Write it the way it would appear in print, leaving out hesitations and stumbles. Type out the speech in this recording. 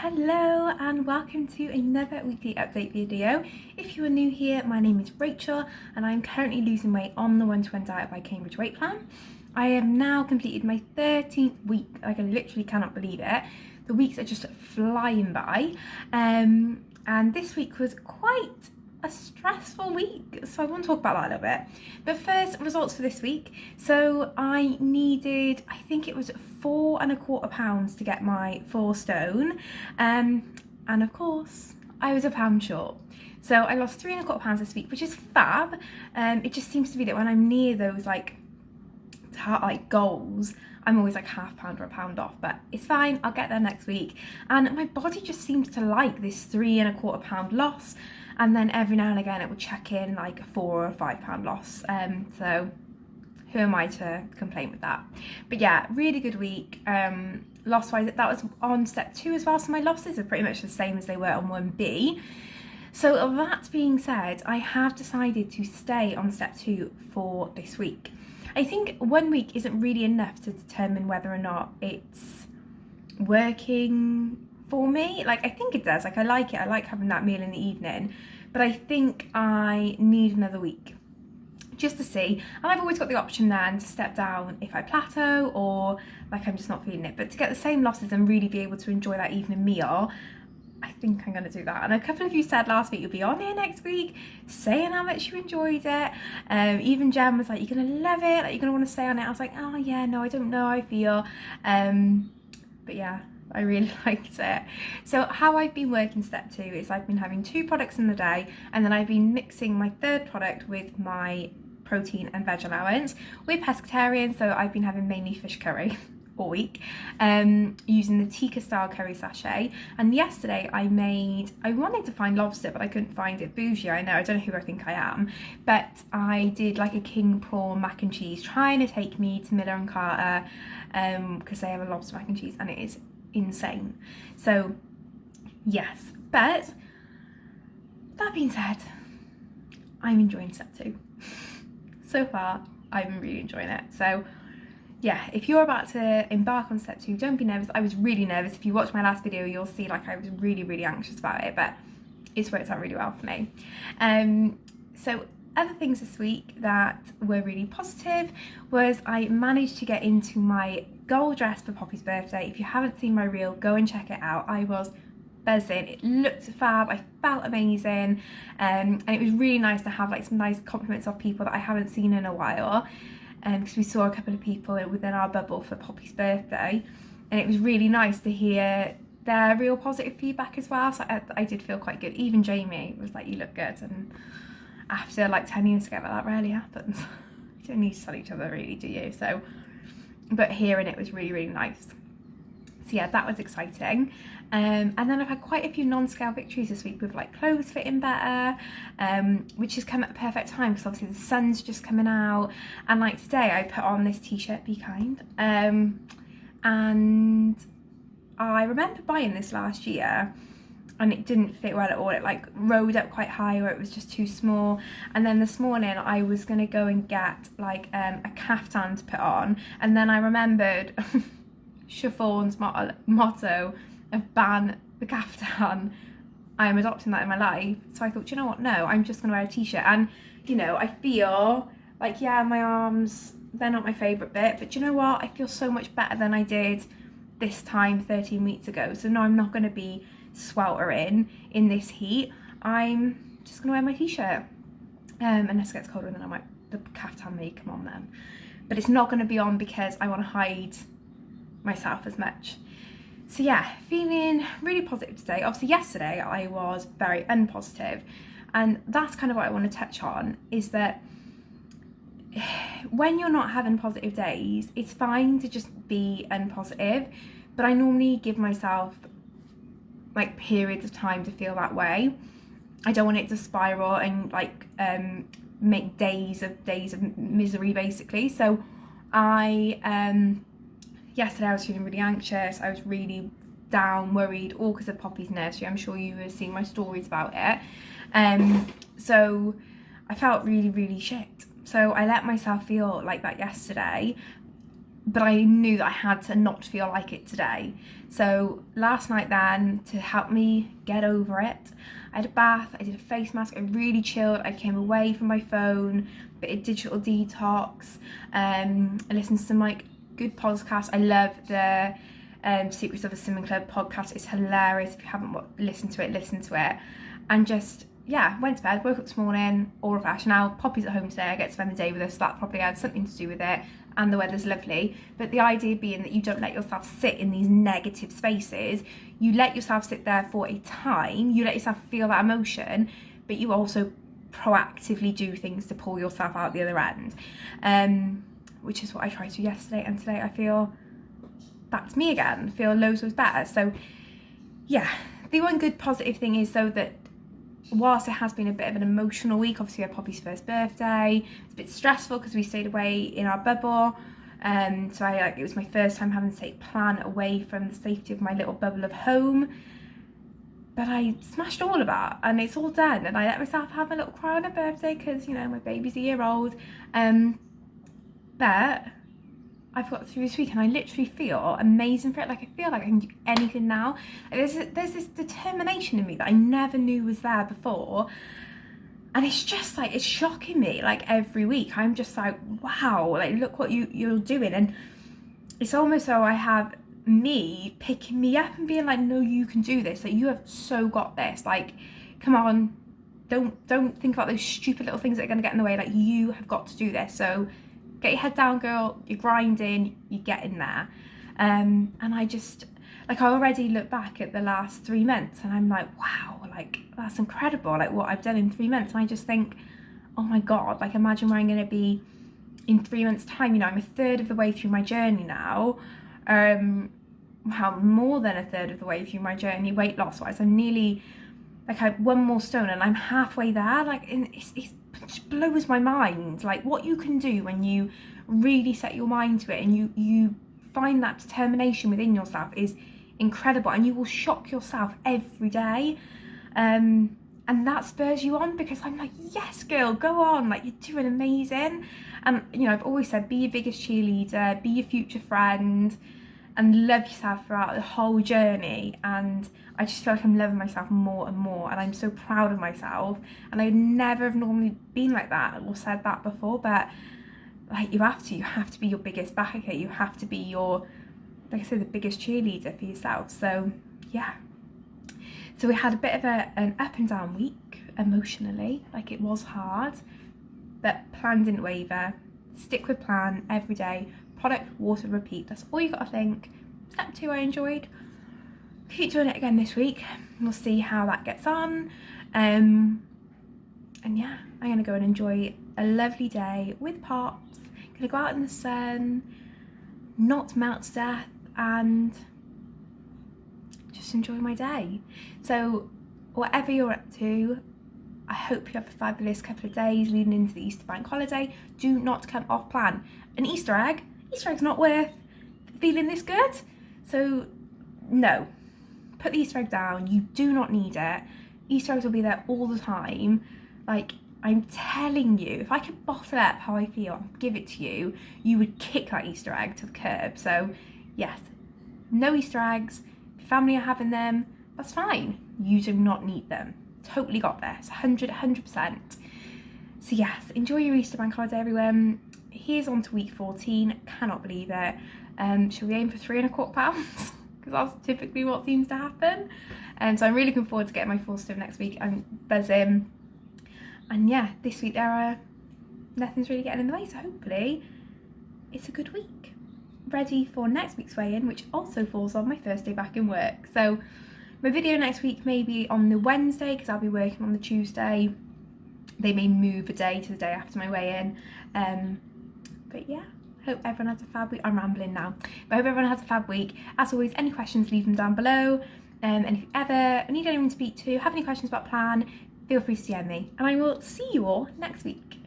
Hello and welcome to another weekly update video. If you are new here, my name is Rachel and I'm currently losing weight on the 1-to-1 diet by Cambridge Weight Plan. I have now completed my 13th week. Like, I literally cannot believe it. The weeks are just flying by, and this week was quite a stressful week, so I want to talk about that a little bit. But first, results for this week. So I needed, I think it was 4¼ pounds to get my 4 stone, and of course I was a pound short. So I lost 3¼ pounds this week, which is fab. It just seems to be that when I'm near those like goals, I'm always like ½ pound or a pound off, but it's fine, I'll get there next week. And my body just seems to like this 3¼ pound loss, and then every now and again it will check in like a 4 or 5 pound loss. So who am I to complain with that? But yeah, really good week. Loss wise, that was on step 2 as well, so my losses are pretty much the same as they were on 1B. So that being said, I have decided to stay on step 2 for this week. I think 1 week isn't really enough to determine whether or not it's working for me. Like, I think it does. Like, I like it. I like having that meal in the evening, but I think I need another week just to see. And I've always got the option then to step down if I plateau or like I'm just not feeling it. But to get the same losses and really be able to enjoy that evening meal, I think I'm going to do that. And a couple of you said last week you'll be on here next week saying how much you enjoyed it. Even Jem was like, you're going to love it, like you're going to want to stay on it. I was like, oh yeah, no, I don't know how I feel. But yeah, I really liked it. So how I've been working step 2 is I've been having 2 products in the day, and then I've been mixing my 3rd product with my protein and veg allowance. We're pescatarian, so I've been having mainly fish curry all week, using the tikka style curry sachet. And yesterday I wanted to find lobster, but I couldn't find it. Bougie, I know, I don't know who I think I am, but I did like a king prawn mac and cheese, trying to take me to Miller and Carter, because they have a lobster mac and cheese and it is insane. So yes, but that being said, I'm enjoying step 2. So far I've been really enjoying it. So yeah, if you're about to embark on step 2, don't be nervous. I was really nervous. If you watch my last video, you'll see like I was really anxious about it, but it's worked out really well for me. So other things this week that were really positive was I managed to get into my gold dress for Poppy's birthday. If you haven't seen my reel, go and check it out. I was buzzing. It looked fab. I felt amazing, and it was really nice to have like some nice compliments of people that I haven't seen in a while, because we saw a couple of people within our bubble for Poppy's birthday, and it was really nice to hear their real positive feedback as well. So I did feel quite good. Even Jamie was like, you look good, and after like 10 years together, that rarely happens. You don't need to tell each other really, do you? So, but hearing it was really nice. So yeah, that was exciting. And then I've had quite a few non-scale victories this week with like clothes fitting better, which has come at a perfect time because obviously the sun's just coming out. And like today I put on this t-shirt, Be Kind, and I remember buying this last year and it didn't fit well at all. It like rode up quite high, or it was just too small. And then this morning I was gonna go and get like a caftan to put on, and then I remembered Chiffon's motto of ban the caftan. I am adopting that in my life. So I thought, you know what, no, I'm just gonna wear a t-shirt. And you know, I feel like, yeah, my arms, they're not my favourite bit, but you know what, I feel so much better than I did this time 13 weeks ago. So no, I'm not gonna be sweltering in this heat. I'm just gonna wear my t-shirt, unless it gets colder, and then the caftan may come on then, but it's not going to be on because I want to hide myself as much. So yeah, feeling really positive today. Obviously yesterday I was very unpositive, and that's kind of what I want to touch on, is that when you're not having positive days, it's fine to just be unpositive, but I normally give myself like periods of time to feel that way. I don't want it to spiral and like make days of misery basically. So yesterday I was feeling really anxious. I was really down, worried, all because of Poppy's nursery. I'm sure you have seen my stories about it. So I felt really shit. So I let myself feel like that yesterday, but I knew that I had to not feel like it today. So last night then, to help me get over it, I had a bath, I did a face mask, I really chilled, I came away from my phone, bit of digital detox, I listened to some like good podcasts. I love the Secrets of a Slimming Club podcast. It's hilarious. If you haven't listened to it, listen to it. And just, yeah, went to bed, woke up this morning, all refreshed. Now Poppy's at home today, I get to spend the day with her, so that probably had something to do with it. And the weather's lovely. But the idea being that you don't let yourself sit in these negative spaces. You let yourself sit there for a time, you let yourself feel that emotion, but you also proactively do things to pull yourself out the other end. Which is what I tried to do yesterday, and today I feel back to me again, feel loads better. So yeah, the one good positive thing is though that whilst it has been a bit of an emotional week, obviously we had Poppy's first birthday, it's a bit stressful because we stayed away in our bubble, so it was my first time having to take plan away from the safety of my little bubble of home, but I smashed all of that and it's all done, and I let myself have a little cry on her birthday because, you know, my baby's a year old, but I've got through this week and I literally feel amazing for it. Like, I feel like I can do anything now. There's this determination in me that I never knew was there before, and it's just like, it's shocking me. Like every week I'm just like, wow, like look what you're doing. And it's almost so I have me picking me up and being like, no, you can do this, like you have so got this, like come on, don't think about those stupid little things that are going to get in the way, like you have got to do this. So get your head down, girl, you're grinding, you're getting there. And I just, like, I already look back at the last 3 months and I'm like, wow, like, that's incredible, like, what I've done in 3 months. And I just think, oh my God, like, imagine where I'm going to be in 3 months' time. You know, I'm a third of the way through my journey now. Wow, more than a third of the way through my journey, weight loss-wise. I'm nearly, like, I have 1 more stone and I'm halfway there. Like, it just blows my mind, like what you can do when you really set your mind to it and you find that determination within yourself is incredible, and you will shock yourself every day, and that spurs you on, because I'm like, yes girl, go on, like you're doing amazing. And you know, I've always said, be your biggest cheerleader, be your future friend, and love yourself throughout the whole journey. And I just feel like I'm loving myself more and more, and I'm so proud of myself, and I would never have normally been like that or said that before, but like you have to be your biggest backer, you have to be your, like I said, the biggest cheerleader for yourself. So yeah, so we had a bit of an up and down week emotionally, like it was hard, but plan didn't waver. Stick with plan every day, product, water, repeat. That's all you gotta think. Step 2 I enjoyed. Keep doing it again this week. We'll see how that gets on. And yeah, I'm gonna go and enjoy a lovely day with Pops. Gonna go out in the sun, not melt to death, and just enjoy my day. So whatever you're up to, I hope you have a fabulous couple of days leading into the Easter bank holiday. Do not come off plan. An Easter egg's not worth feeling this good. So no, put the Easter egg down. You do not need it. Easter eggs will be there all the time. Like, I'm telling you, if I could bottle up how I feel and give it to you, you would kick that Easter egg to the curb. So yes, no Easter eggs. If your family are having them, that's fine. You do not need them. Totally got this, 100%. So yes, enjoy your Easter bank holiday, everyone. Here's on to week 14, cannot believe it. Should we aim for 3¼ pounds? Because that's typically what seems to happen. And so I'm really looking forward to getting my 4 stone next week. I'm buzzing. And yeah, this week nothing's really getting in the way, so hopefully it's a good week. Ready for next week's weigh-in, which also falls on my first day back in work. So my video next week may be on the Wednesday, because I'll be working on the Tuesday. They may move a day to the day after my weigh-in. But yeah, hope everyone has a fab week. I'm rambling now, but I hope everyone has a fab week. As always, any questions, leave them down below. And if you ever need anyone to speak to, have any questions about plan, feel free to DM me. And I will see you all next week.